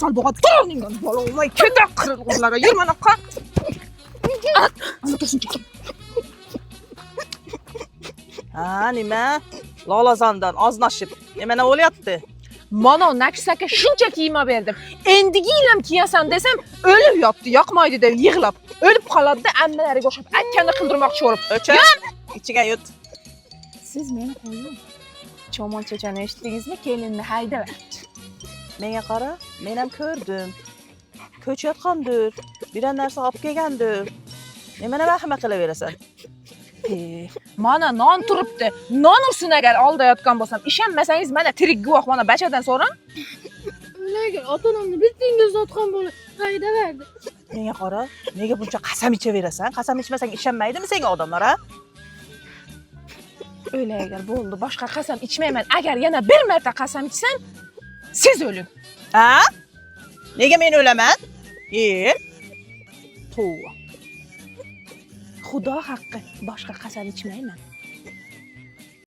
sal boğa dağınıngan bala olmay keda kırılğınlara yürümen akka. Ana dursun çekin. Ha, nima? Lolazandan aznaşıb. Nima nə olayatdı? Mana nəksəki şunçak yiyime verdim. Endi giyiləm ki yasan desem ölüb yatdı, yakmaydı da yığılab. Ölüb qaladı da əmmələri qoşub əkkəni qıldırmaqçı olub. Öçər. İçinə yut. Siz məni qoyun. Çoman çöçəni eşitdinizmi? Gelinini hayda ver. Mənə qara, mənəm kördüm. Köç yatqandır. Birən nərsə alıb gəlgəndir. Mənə rəhmət elə verəsən. Mana nan turubdu. Nan olsun əgər alda yatqan bolsam. İşənməsəniz mənə trik quvaq mana bəçədən sonra. Öyle ki atanamda bittiğinde zatkan böyle kayda verdi. Mənə qara, nəyə bunca qasam içə verəsən? Qasam içməsən işənməydimi sənə adamlara? Öyle əgər bu oldu. Başqa qasam içməyəm. Əgər yenə bir mərtə qasam içsən, siz ölün. Hə? Nəyə mən öləmən? Tuğa. Xuda haqqı başqa qasam içməyəm.